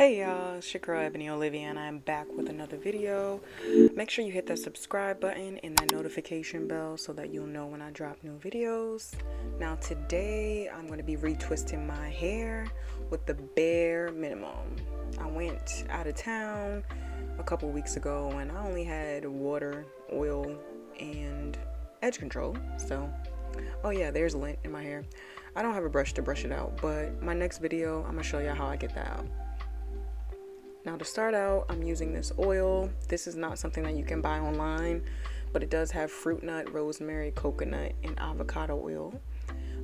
Hey y'all, it's your girl Ebony Olivia and I'm back with another video. Make sure you hit that subscribe button and that notification bell so that you'll know when I drop new videos. Now today I'm going to be retwisting my hair with the bare minimum. I went out of town a couple weeks ago and I only had water, oil, and edge control. So, oh yeah, there's lint in my hair. I don't have a brush to brush it out, but my next video I'm going to show you how I get that out. Now to start out, I'm using this oil. This is not something that you can buy online, but it does have fruit nut, rosemary, coconut, and avocado oil.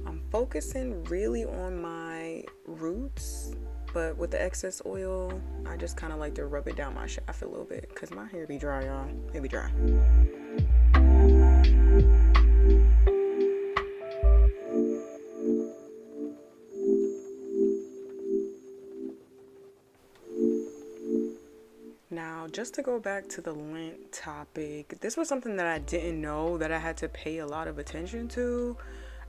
I'm focusing really on my roots, but with the excess oil, I just kind of like to rub it down my shaft a little bit because my hair be dry, y'all. It be dry. Now, just to go back to the lint topic, this was something that I didn't know that I had to pay a lot of attention to.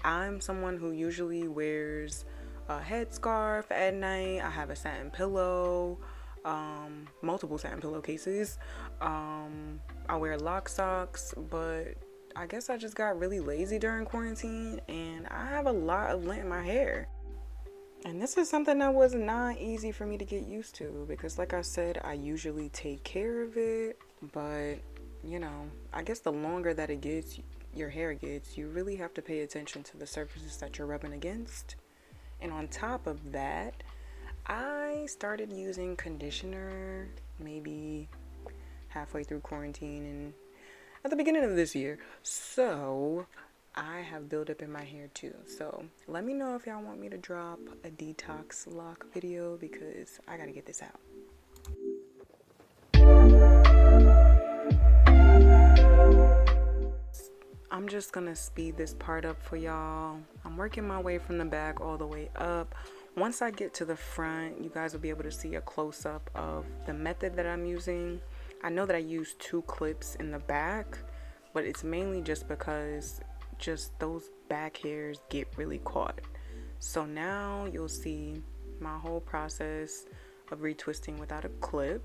I'm someone who usually wears a headscarf at night. I have a satin pillow, multiple satin pillowcases. I wear Locs socks, but I guess I just got really lazy during quarantine and I have a lot of lint in my hair. And this is something that was not easy for me to get used to because, like I said, I usually take care of it. But, you know, I guess the longer that it gets, your hair gets, you really have to pay attention to the surfaces that you're rubbing against. And on top of that, I started using conditioner maybe halfway through quarantine and at the beginning of this year. So I have buildup in my hair too, so let me know if y'all want me to drop a detox lock video because I gotta get this out. I'm just gonna speed this part up for y'all. I'm working my way from the back all the way up. Once I get to the front, you guys will be able to see a close-up of the method that I'm using. I know that I use 2 clips in the back, but it's mainly just because just those back hairs get really caught. So now you'll see my whole process of retwisting without a clip.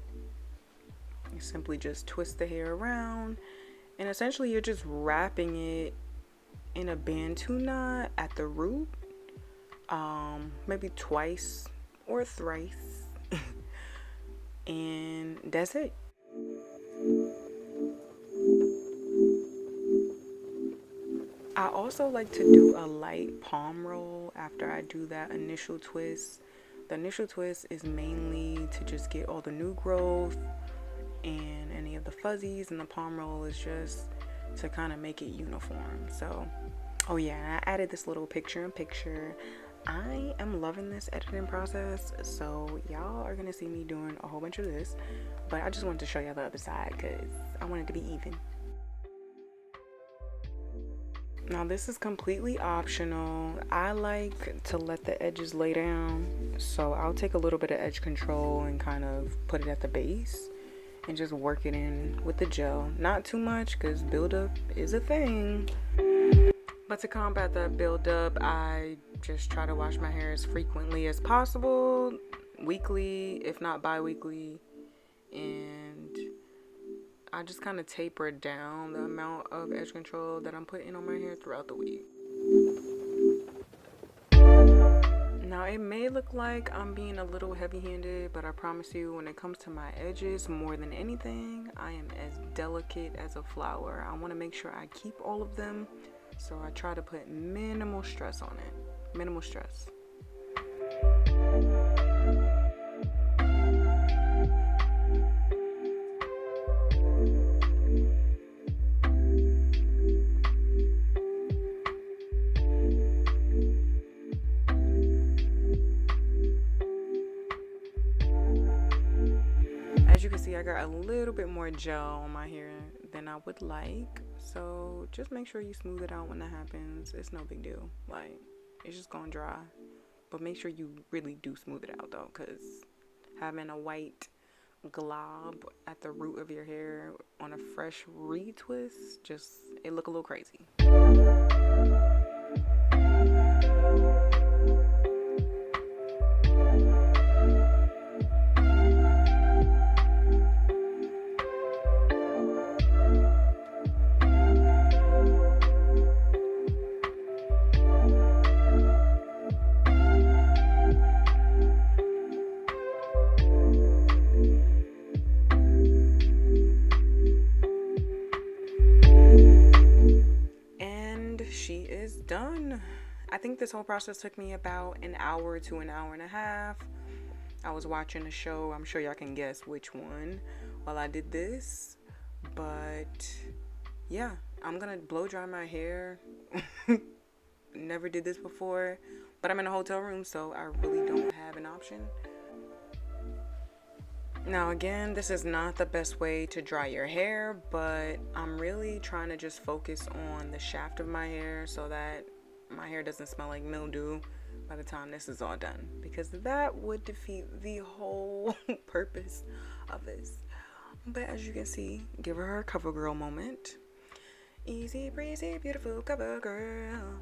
You simply just twist the hair around and essentially you're just wrapping it in a bantu knot at the root, maybe twice or thrice and that's it. I also like to do a light palm roll after I do that initial twist. The initial twist is mainly to just get all the new growth and any of the fuzzies, and the palm roll is just to kind of make it uniform. So, oh yeah, I added this little picture-in-picture. I am loving this editing process, so y'all are gonna see me doing a whole bunch of this, but I just wanted to show y'all the other side because I want it to be even. Now this is completely optional. I like to let the edges lay down, so I'll take a little bit of edge control and kind of put it at the base and just work it in with the gel. Not too much because buildup is a thing. But to combat that buildup, I just try to wash my hair as frequently as possible, weekly, if not bi-weekly, and I just kind of taper down the amount of edge control that I'm putting on my hair throughout the week. Now it may look like I'm being a little heavy-handed, but I promise you when it comes to my edges, more than anything, I am as delicate as a flower. I want to make sure I keep all of them, so I try to put minimal stress on it. Minimal stress. As you can see, I got a little bit more gel on my hair than I would like, so just make sure you smooth it out when that happens. It's no big deal, like it's just gonna dry, but make sure you really do smooth it out though, because having a white glob at the root of your hair on a fresh retwist, just it look a little crazy. she is done. I think this whole process took me about an hour to an hour and a half. I was watching a show, I'm sure y'all can guess which one, while I did this. But yeah, I'm gonna blow dry my hair. Never did this before, but I'm in a hotel room, so I really don't have an option. Now again, this is not the best way to dry your hair, but I'm really trying to just focus on the shaft of my hair so that my hair doesn't smell like mildew by the time this is all done, because that would defeat the whole purpose of this. But as you can see, give her cover girl moment. Easy breezy, beautiful cover girl.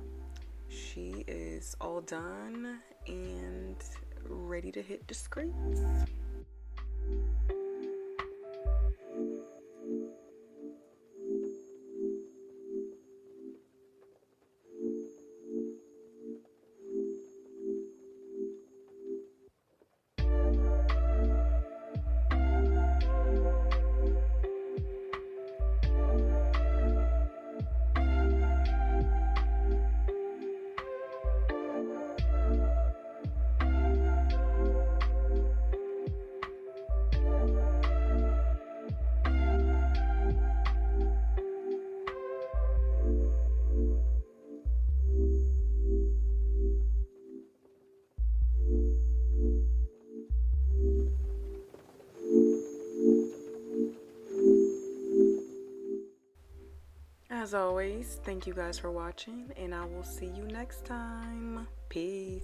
She is all done and ready to hit the screens. As always, thank you guys for watching, and I will see you next time. Peace.